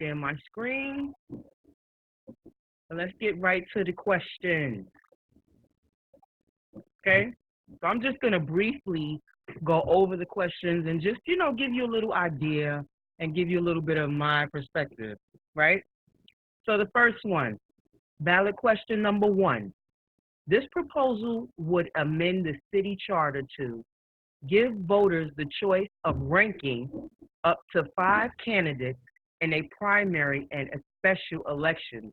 share my screen. And let's get right to the questions. Okay? So I'm just going to briefly go over the questions and just, give you a little idea and give you a little bit of my perspective, right? So the first one, ballot question number 1. This proposal would amend the city charter to give voters the choice of ranking up to 5 candidates in a primary and a special election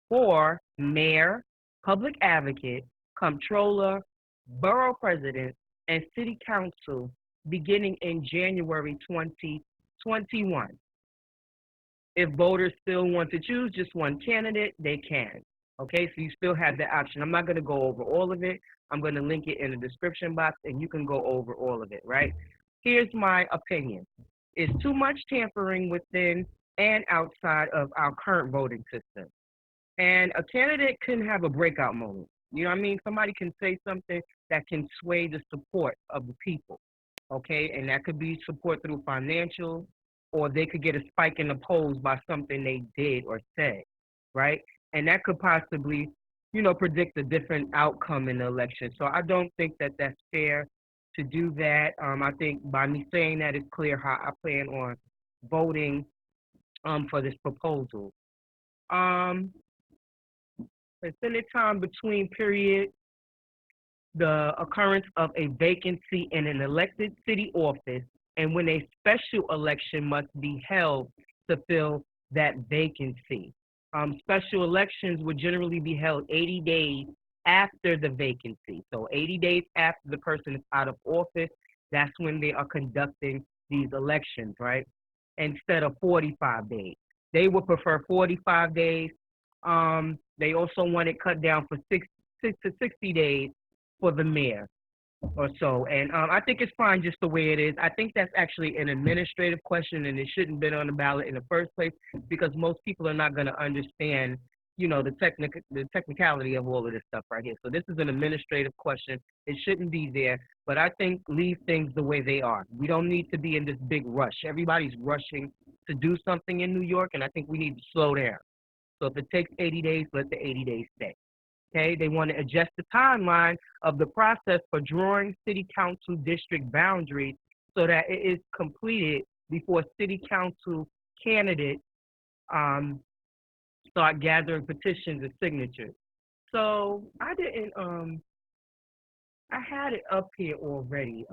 for mayor, public advocate, comptroller, borough president, and city council beginning in January 2021. If voters still want to choose just one candidate, they can. Okay, so you still have the option. I'm not going to go over all of it. I'm going to link it in the description box and you can go over all of it, right? Here's my opinion. It's too much tampering within and outside of our current voting system. And a candidate can have a breakout moment. You know what I mean? Somebody can say something that can sway the support of the people, okay? And that could be support through financial, or they could get a spike in the polls by something they did or said, right? And that could possibly, predict a different outcome in the election. So I don't think that that's fair to do that. I think by me saying that, it's clear how I plan on voting for this proposal. Extended time between period, the occurrence of a vacancy in an elected city office, and when a special election must be held to fill that vacancy. Special elections would generally be held 80 days after the vacancy. So 80 days after the person is out of office, that's when they are conducting these elections, right? Instead of 45 days. They would prefer 45 days. They also want it cut down for six to 60 days for the mayor or so. And I think it's fine just the way it is. I think that's actually an administrative question and it shouldn't have been on the ballot in the first place because most people are not going to understand, the technicality of all of this stuff right here. So this is an administrative question. It shouldn't be there, but I think leave things the way they are. We don't need to be in this big rush. Everybody's rushing to do something in New York, and I think we need to slow down. So if it takes 80 days, let the 80 days stay. Okay, they want to adjust the timeline of the process for drawing city council district boundaries so that it is completed before city council candidates start gathering petitions and signatures. So I didn't, I had it up here already.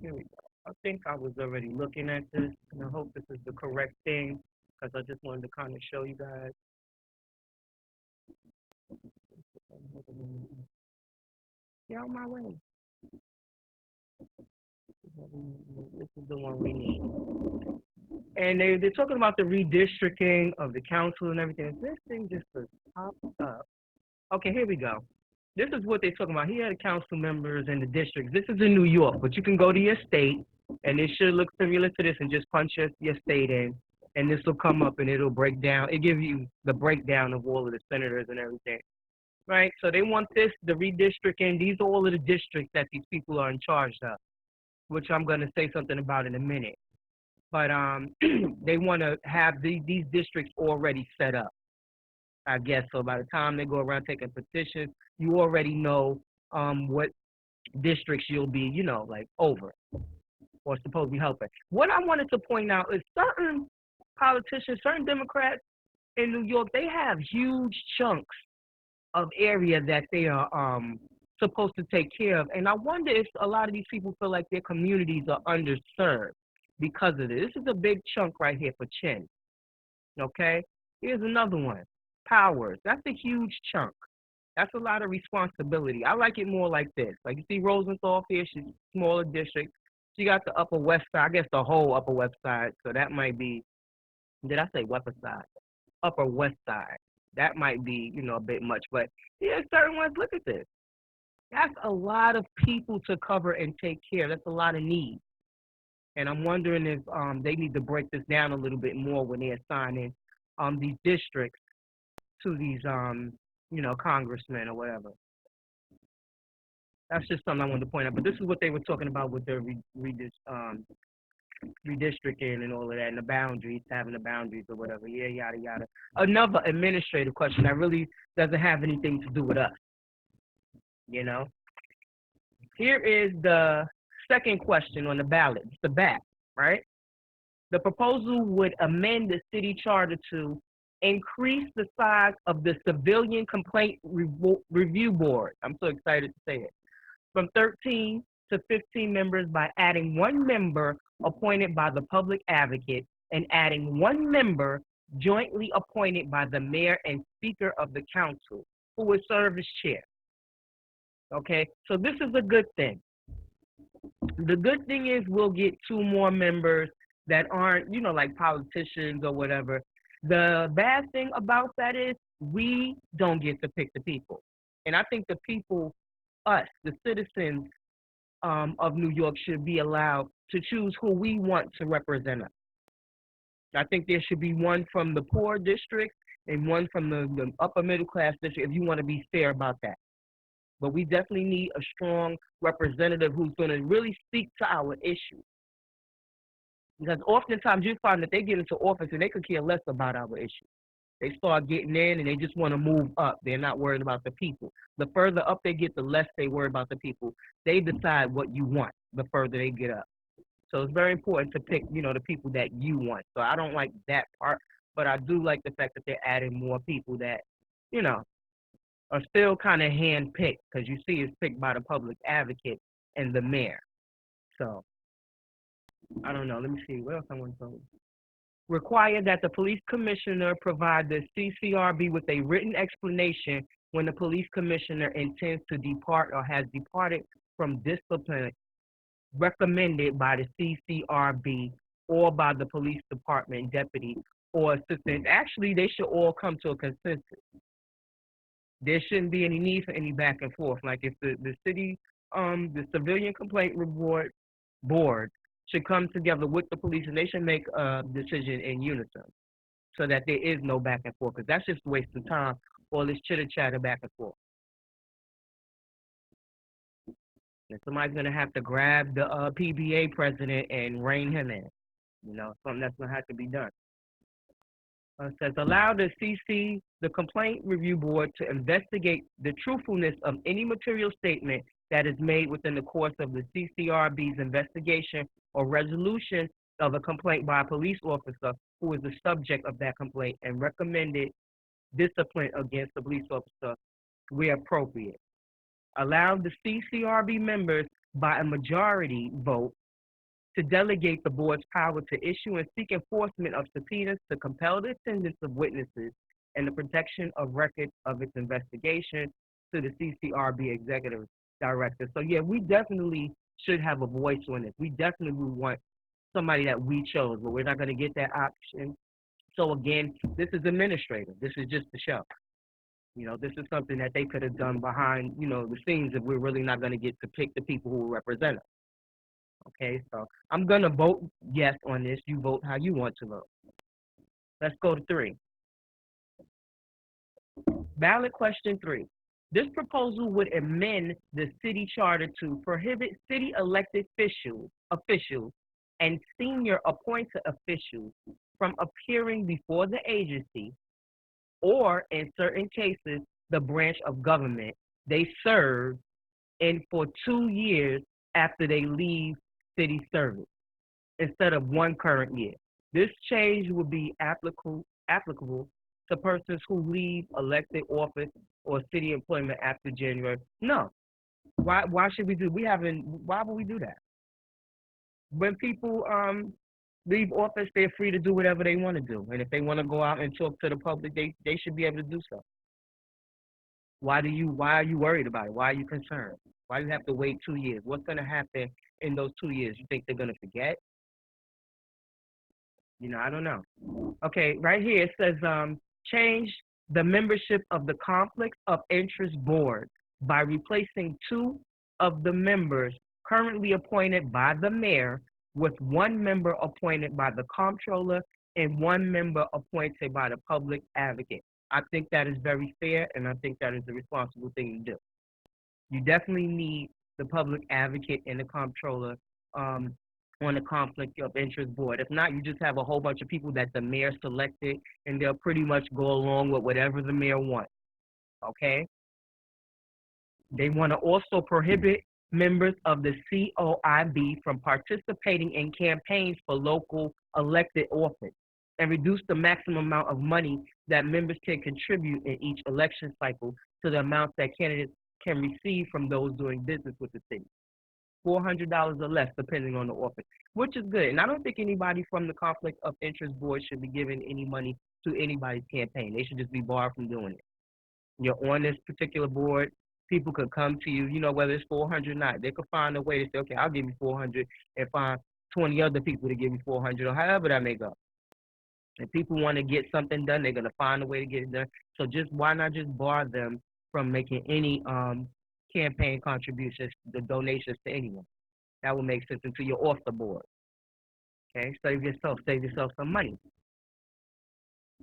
Here we go. I think I was already looking at this, and I hope this is the correct thing because I just wanted to kind of show you guys. Get out my way. This is the one we need. And they're talking about the redistricting of the council and everything. This thing just popped up. Okay, here we go. This is what they're talking about. Here are the council members and the districts. This is in New York, but you can go to your state, and it should look similar to this, and just punch your state in, and this will come up, and it'll break down. It gives you the breakdown of all of the senators and everything, right? So they want this, the redistricting. These are all of the districts that these people are in charge of, which I'm going to say something about in a minute. But they want to have these districts already set up, I guess. So by the time they go around taking petitions, you already know what districts you'll be, like over or supposed to be helping. What I wanted to point out is certain politicians, certain Democrats in New York, they have huge chunks of area that they are supposed to take care of. And I wonder if a lot of these people feel like their communities are underserved because of this. This is a big chunk right here for Chin. Okay? Here's another one. Powers. That's a huge chunk. That's a lot of responsibility. I like it more like this. Like you see Rosenthal here, she's a smaller district. She got the Upper West Side, I guess the whole Upper West Side. So that might be, did I say West Side? Upper West Side. That might be, a bit much. But yeah, certain ones, look at this. That's a lot of people to cover and take care. That's a lot of needs. And I'm wondering if they need to break this down a little bit more when they're assigning these districts to these, congressmen or whatever. That's just something I wanted to point out. But this is what they were talking about with their redistricting and all of that, and the boundaries, having the boundaries or whatever. Yeah, yada yada. Another administrative question that really doesn't have anything to do with us. You know. Here is the second question on the ballot. It's the back, right? The proposal would amend the city charter to increase the size of the civilian complaint review board. I'm so excited to say it. From 13 to 15 members by adding one member appointed by the public advocate and adding one member jointly appointed by the mayor and speaker of the council, who would serve as chair. Okay, so this is a good thing. The good thing is we'll get two more members that aren't, like politicians or whatever. The bad thing about that is we don't get to pick the people. And I think the people, us, the citizens of New York, should be allowed to choose who we want to represent us. I think there should be one from the poor district and one from the upper middle class district if you want to be fair about that. But we definitely need a strong representative who's going to really speak to our issues. Because oftentimes you find that they get into office and they could care less about our issues. They start getting in and they just want to move up. They're not worried about the people. The further up they get, the less they worry about the people. They decide what you want the further they get up. So it's very important to pick, the people that you want. So I don't like that part, but I do like the fact that they're adding more people that, you know, are still kind of hand-picked, because you see it's picked by the public advocate and the mayor. So I don't know. Let me see. What else I want to say? Require that the police commissioner provide the CCRB with a written explanation when the police commissioner intends to depart or has departed from discipline recommended by the CCRB or by the police department deputy or assistant. Actually, they should all come to a consensus. There shouldn't be any need for any back and forth. Like if the city, the civilian complaint board should come together with the police and they should make a decision in unison so that there is no back and forth, because that's just wasting time, all this chitter chatter back and forth. And somebody's going to have to grab the PBA president and rein him in. Something that's going to have to be done. It says, allow the the complaint review board, to investigate the truthfulness of any material statement that is made within the course of the CCRB's investigation or resolution of a complaint by a police officer who is the subject of that complaint, and recommended discipline against the police officer where appropriate. Allow the CCRB members by a majority vote to delegate the board's power to issue and seek enforcement of subpoenas to compel the attendance of witnesses and the protection of records of its investigation to the CCRB executive director. So yeah, we definitely should have a voice on this. We definitely want somebody that we chose, but we're not going to get that option. So again, this is administrative. This is just the show. This is something that they could have done behind, the scenes, if we're really not going to get to pick the people who will represent us. Okay, so I'm going to vote yes on this. You vote how you want to vote. Let's go to 3. Ballot question 3. This proposal would amend the city charter to prohibit city elected officials and senior appointed officials from appearing before the agency or, in certain cases, the branch of government they serve in for 2 years after they leave city service, instead of 1 current year. This change will be applicable to persons who leave elected office or city employment after January. No. Why should we do? Why would we do that? When people leave office, they're free to do whatever they want to do, and if they want to go out and talk to the public, they should be able to do so. Why are you worried about it? Why are you concerned? Why do you have to wait 2 years? What's going to happen in those 2 years? You think they're going to forget? I don't know. Okay, right here it says change the membership of the Conflicts of Interest Board by replacing 2 of the members currently appointed by the mayor with 1 member appointed by the comptroller and 1 member appointed by the public advocate. I think that is very fair, and I think that is the responsible thing to do. You definitely need the public advocate and the comptroller on the conflict of interest board. If not, you just have a whole bunch of people that the mayor selected, and they'll pretty much go along with whatever the mayor wants. Okay? They want to also prohibit members of the COIB from participating in campaigns for local elected office and reduce the maximum amount of money that members can contribute in each election cycle to the amount that candidates can receive from those doing business with the city. $400 or less, depending on the office, which is good. And I don't think anybody from the Conflict of Interest Board should be giving any money to anybody's campaign. They should just be barred from doing it. You're on this particular board, people could come to you, whether it's 400 or not. They could find a way to say, okay, I'll give you 400 and find 20 other people to give you 400 or however that may go. If people want to get something done, they're going to find a way to get it done. So why not just bar them from making any campaign contributions, the donations to anyone? That would make sense until you're off the board. Okay, save yourself some money.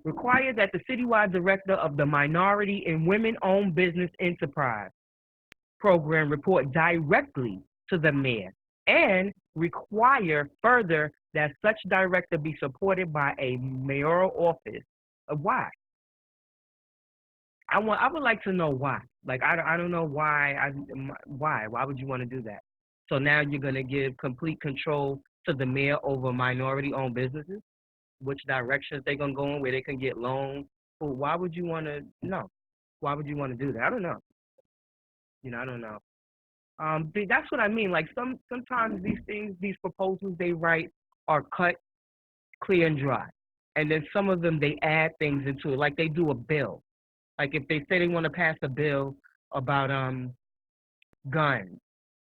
Require that the citywide director of the Minority and Women-Owned Business Enterprise program report directly to the mayor, and require further that such director be supported by a mayoral office. Why? I would like to know why. Like I don't know why. Why would you want to do that? So now you're gonna give complete control to the mayor over minority-owned businesses, which directions they're gonna go in, where they can get loans. Well, why would you want to know? Why would you want to do that? I don't know. I don't know. That's what I mean. Like sometimes these proposals they write are cut clear and dry, and then some of them they add things into it. Like they do a bill. Like if they say they want to pass a bill about guns,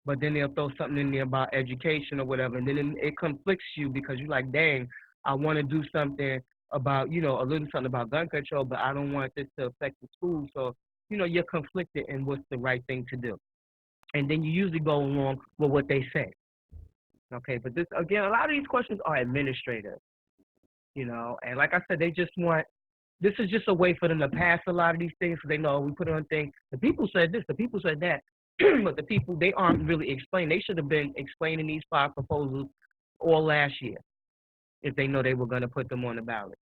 but then they'll throw something in there about education or whatever, and then it conflicts you because you're like, dang, I want to do something about, a little something about gun control, but I don't want this to affect the school. So, you're conflicted in what's the right thing to do. And then you usually go along with what they say. Okay, but this, again, a lot of these questions are administrative, and like I said, this is just a way for them to pass a lot of these things because they know we put on things. The people said this, the people said that, but the people, they aren't really explaining. They should have been explaining these 5 proposals all last year if they know they were going to put them on the ballot.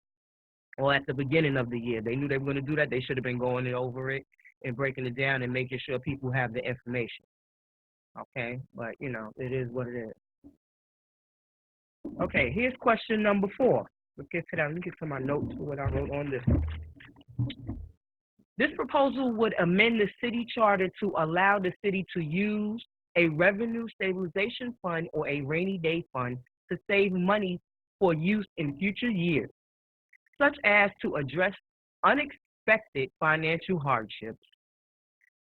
Or at the beginning of the year, they knew they were going to do that. They should have been going over it and breaking it down and making sure people have the information. Okay, but it is what it is. Okay, here's question number 4. Let's get to that. Let me get to my notes for what I wrote on this one. This proposal would amend the city charter to allow the city to use a revenue stabilization fund or a rainy day fund to save money for use in future years, such as to address unexpected financial hardships.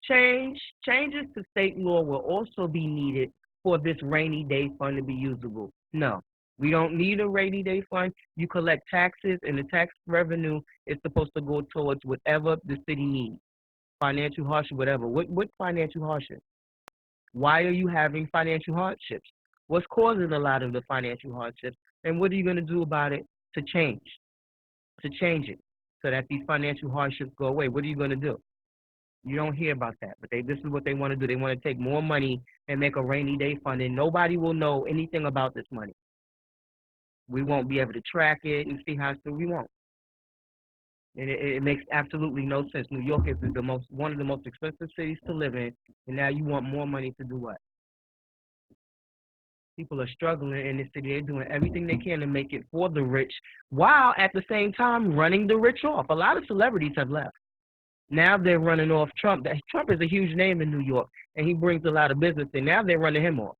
Changes to state law will also be needed for this rainy day fund to be usable. No, we don't need a rainy day fund. You collect taxes, and the tax revenue is supposed to go towards whatever the city needs. Financial hardship, whatever. What financial hardship? Why are you having financial hardships? What's causing a lot of the financial hardships? And what are you going to do about it to change it so that these financial hardships go away? What are you going to do? You don't hear about that, but this is what they want to do. They want to take more money and make a rainy day fund, and nobody will know anything about this money. We won't be able to track it and see how it's we won't. And it makes absolutely no sense. New York is one of the most expensive cities to live in, and now you want more money to do what? People are struggling in this city. They're doing everything they can to make it for the rich, while at the same time running the rich off. A lot of celebrities have left. Now they're running off Trump. Trump is a huge name in New York, and he brings a lot of business in. Now they're running him off.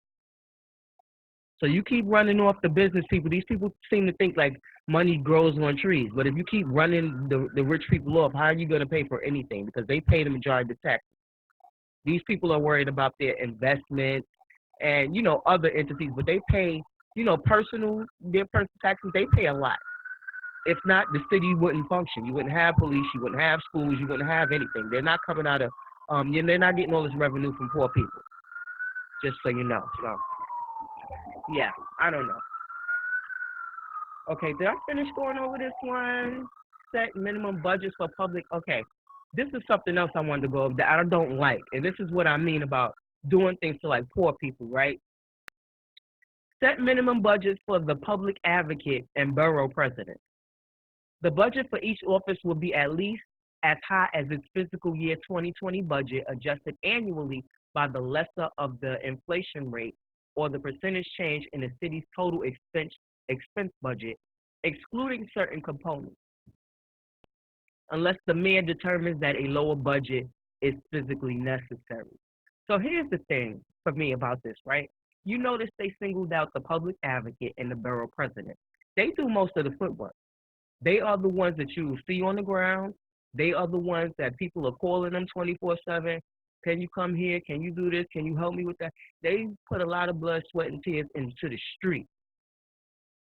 So you keep running off the business people. These people seem to think like money grows on trees. But if you keep running the rich people off, how are you going to pay for anything? Because they pay the majority of the taxes. These people are worried about their investments and, other entities. But they pay, their personal taxes, they pay a lot. If not, the city wouldn't function. You wouldn't have police. You wouldn't have schools. You wouldn't have anything. They're not coming out of, they're not getting all this revenue from poor people. Just so you know. So, yeah, I don't know. Okay, did I finish going over this one? Set minimum budgets for public. Okay, this is something else I wanted to go over that I don't like. And this is what I mean about doing things to like poor people, right? Set minimum budgets for the public advocate and borough president. The budget for each office will be at least as high as its fiscal year 2020 budget, adjusted annually by the lesser of the inflation rate or the percentage change in the city's total expense budget, excluding certain components, unless the mayor determines that a lower budget is physically necessary. So here's the thing for me about this, right? You notice they singled out the public advocate and the borough president. They do most of the footwork. They are the ones that you will see on the ground. They are the ones that people are calling them 24/7. Can you come here? Can you do this? Can you help me with that? They put a lot of blood, sweat, and tears into the street.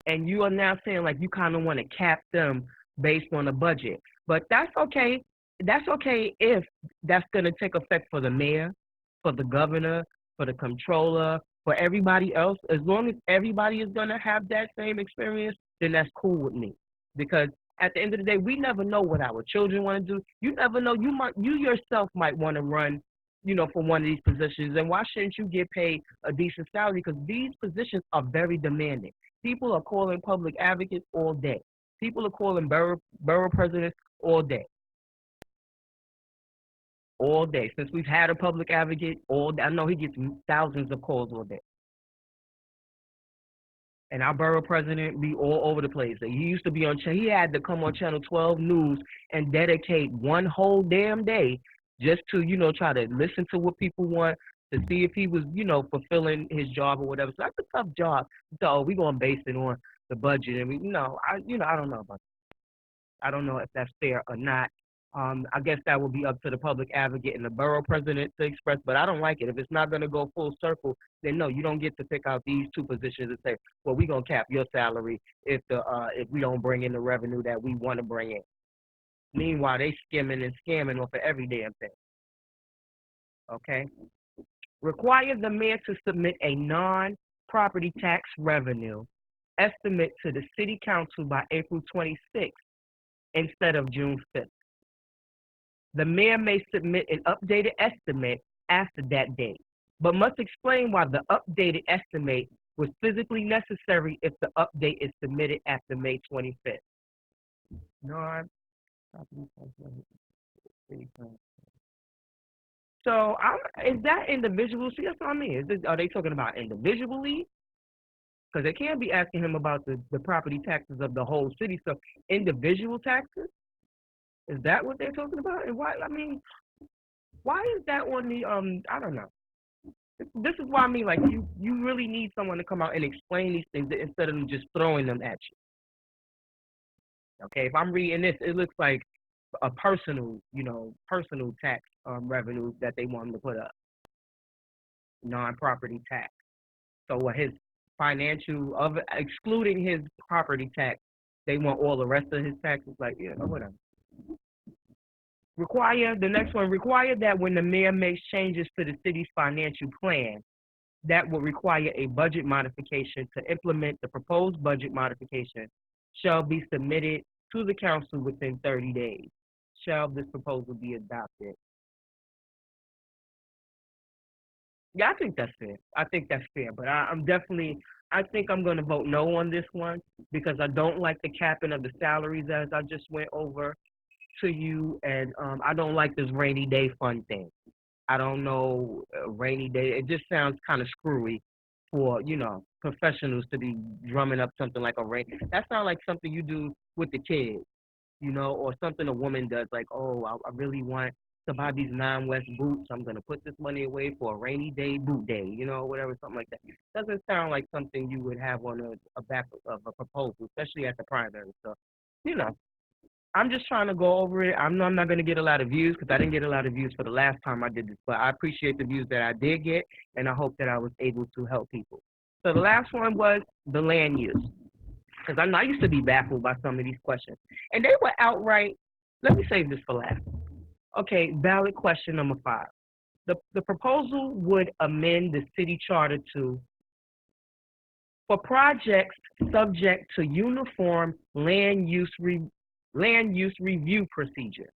And you are now saying like you kind of want to cap them based on the budget. But that's okay. That's okay if that's going to take effect for the mayor, for the governor, for the controller, for everybody else. As long as everybody is going to have that same experience, then that's cool with me. Because at the end of the day, we never know what our children want to do. You never know. You yourself might want to run, for one of these positions. And why shouldn't you get paid a decent salary? Because these positions are very demanding. People are calling public advocates all day. People are calling borough presidents all day. All day. Since we've had a public advocate all day, I know he gets thousands of calls all day. And our borough president be all over the place. He used to be he had to come on Channel 12 News and dedicate one whole damn day just to, try to listen to what people want, to see if he was, fulfilling his job or whatever. So that's a tough job. So we're going to base it on the budget. And I don't know about that. I don't know if that's fair or not. I guess that will be up to the public advocate and the borough president to express, but I don't like it. If it's not going to go full circle, then no, you don't get to pick out these two positions and say, well, we're going to cap your salary if we don't bring in the revenue that we want to bring in. Meanwhile, they skimming and scamming off of every damn thing. Okay? Require the mayor to submit a non-property tax revenue estimate to the city council by April 26th instead of June 5th. The mayor may submit an updated estimate after that date, but must explain why the updated estimate was physically necessary if the update is submitted after May 25th. So is that individual? See, that's what I mean. Are they talking about individually? Because they can't be asking him about the property taxes of the whole city. So individual taxes? Is that what they're talking about? And why? I mean, why is that on the I don't know. This is why I mean, like you really need someone to come out and explain these things instead of just throwing them at you. Okay, if I'm reading this, it looks like a personal tax revenue that they want him to put up, non-property tax. So what his financial of excluding his property tax, they want all the rest of his taxes. Like whatever. The next one, require that when the mayor makes changes to the city's financial plan, that will require a budget modification to implement the proposed budget modification shall be submitted to the council within 30 days. Shall this proposal be adopted? Yeah, I think that's fair. But I think I'm going to vote no on this one because I don't like the capping of the salaries as I just went over to you, and I don't like this rainy day fund thing. I don't know, rainy day. It just sounds kind of screwy for professionals to be drumming up something like a rain. That sounds like something you do with the kids, or something a woman does. Like, oh, I really want to buy these West boots. I'm gonna put this money away for a rainy day boot day, whatever, something like that. Doesn't sound like something you would have on a back of a proposal, especially at the primary. So, I'm just trying to go over it. I know I'm not going to get a lot of views because I didn't get a lot of views for the last time I did this, but I appreciate the views that I did get, and I hope that I was able to help people. So the last one was the land use, because I used to be baffled by some of these questions, and they were outright. Let me save this for last. Okay, ballot question number 5. The proposal would amend the city charter to, for projects subject to uniform land use review procedure,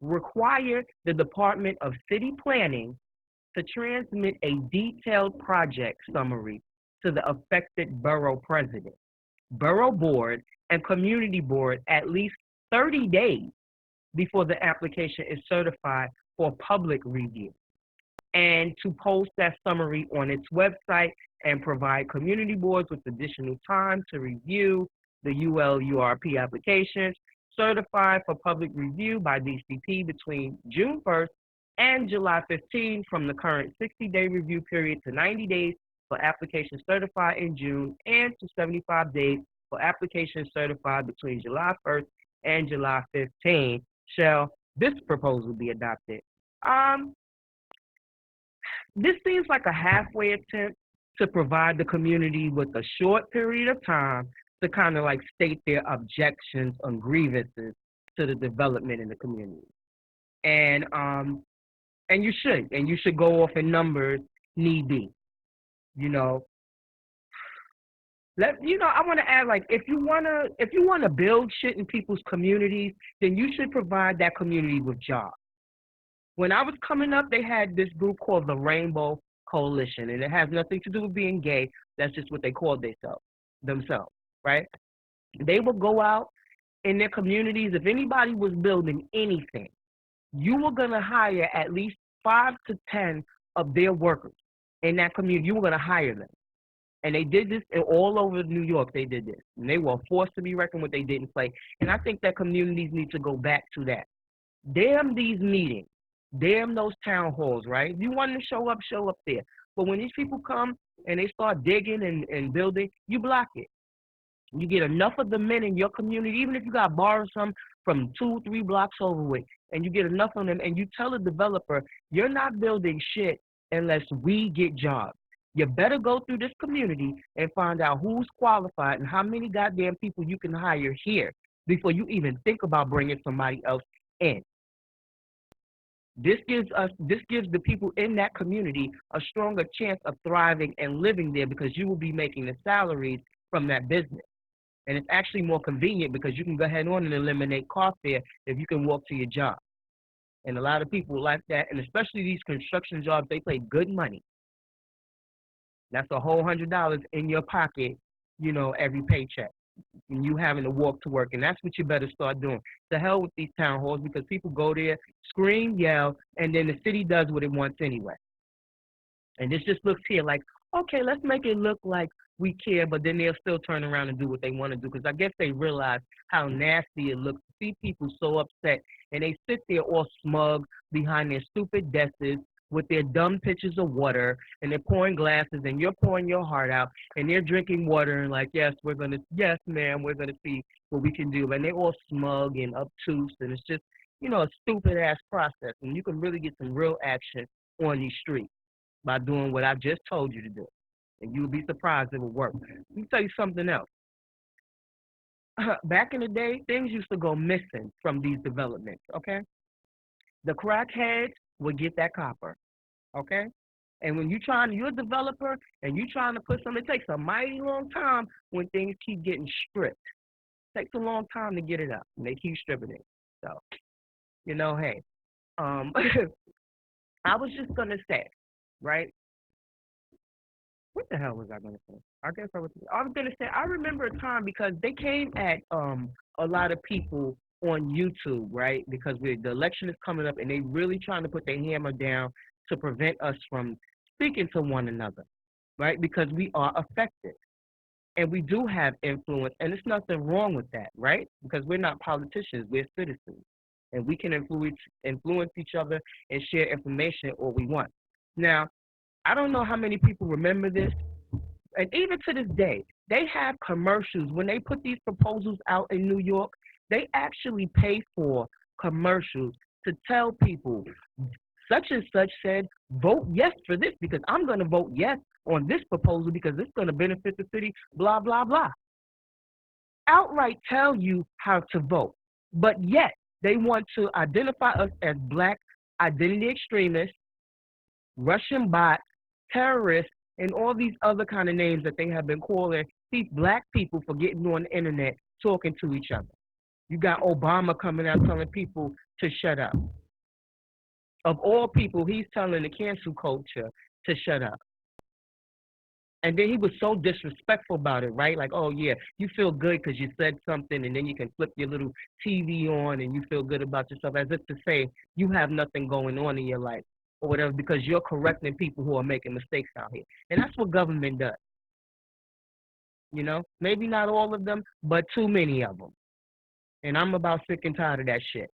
require the Department of City Planning to transmit a detailed project summary to the affected borough president, borough board, and community board at least 30 days before the application is certified for public review, and to post that summary on its website and provide community boards with additional time to review the ULURP applications certified for public review by DCP between June 1st and July 15th, from the current 60-day review period to 90 days for applications certified in June, and to 75 days for applications certified between July 1st and July 15th. Shall this proposal be adopted? Um, this seems like a halfway attempt to provide the community with a short period of time to kind of like state their objections and grievances to the development in the community. And you should go off in numbers need be. You know, I want to add, like, if you wanna build shit in people's communities, then you should provide that community with jobs. When I was coming up, they had this group called the Rainbow Coalition, and it has nothing to do with being gay. That's just what they called themselves, right? They would go out in their communities. If anybody was building anything, you were gonna hire at least 5 to 10 of their workers in that community. You were gonna hire them. And they did this all over New York. They did this. And they were forced to be reckoned with. They didn't play. And I think that communities need to go back to that. Damn these meetings. Damn those town halls, right? If you want to show up there. But when these people come and they start digging and building, you block it. You get enough of the men in your community, even if you got borrowed some from 2-3 blocks over with, and you get enough of them, and you tell the developer, you're not building shit unless we get jobs. You better go through this community and find out who's qualified and how many goddamn people you can hire here before you even think about bringing somebody else in. This gives the people in that community a stronger chance of thriving and living there, because you will be making the salaries from that business. And it's actually more convenient because you can go ahead on and eliminate car fare if you can walk to your job. And a lot of people like that, and especially these construction jobs, they pay good money. That's a whole $100 in your pocket, every paycheck. And you having to walk to work. And that's what you better start doing. To hell with these town halls, because people go there, scream, yell, and then the city does what it wants anyway. And this just looks here like, okay, let's make it look like we care, but then they'll still turn around and do what they want to do, because I guess they realize how nasty it looks to see people so upset, and they sit there all smug behind their stupid desks with their dumb pitchers of water, and they're pouring glasses, and you're pouring your heart out, and they're drinking water, and like, yes, ma'am, we're gonna see what we can do, and they're all smug and obtuse, and it's just, a stupid ass process, and you can really get some real action on these streets by doing what I just told you to do. And you'll be surprised it will work. Let me tell you something else. Back in the day, things used to go missing from these developments, okay? The crackheads would get that copper, okay? And when you're a developer and you're trying to put something, it takes a mighty long time when things keep getting stripped. It takes a long time to get it up, and they keep stripping it. So, hey, I was just going to say, right? What the hell was I gonna say? I guess I was gonna say, I remember a time, because they came at a lot of people on YouTube, right? Because the election is coming up, and they really trying to put their hammer down to prevent us from speaking to one another, right? Because we are affected, and we do have influence, and there's nothing wrong with that, right? Because we're not politicians, we're citizens, and we can influence each other and share information all we want. Now, I don't know how many people remember this, and even to this day, they have commercials. When they put these proposals out in New York, they actually pay for commercials to tell people, such and such said, vote yes for this, because I'm going to vote yes on this proposal because it's going to benefit the city, blah, blah, blah. Outright tell you how to vote, but yet they want to identify us as black identity extremists, Russian bots, terrorists, and all these other kind of names that they have been calling these black people for getting on the internet talking to each other. You got Obama coming out telling people to shut up. Of all people, he's telling the cancel culture to shut up. And then he was so disrespectful about it, right? Like, oh yeah, you feel good because you said something, and then you can flip your little TV on and you feel good about yourself, as if to say you have nothing going on in your life or whatever, because you're correcting people who are making mistakes out here. And that's what government does. Maybe not all of them, but too many of them. And I'm about sick and tired of that shit.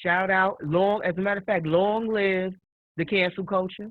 Shout out, as a matter of fact, long live the cancel culture.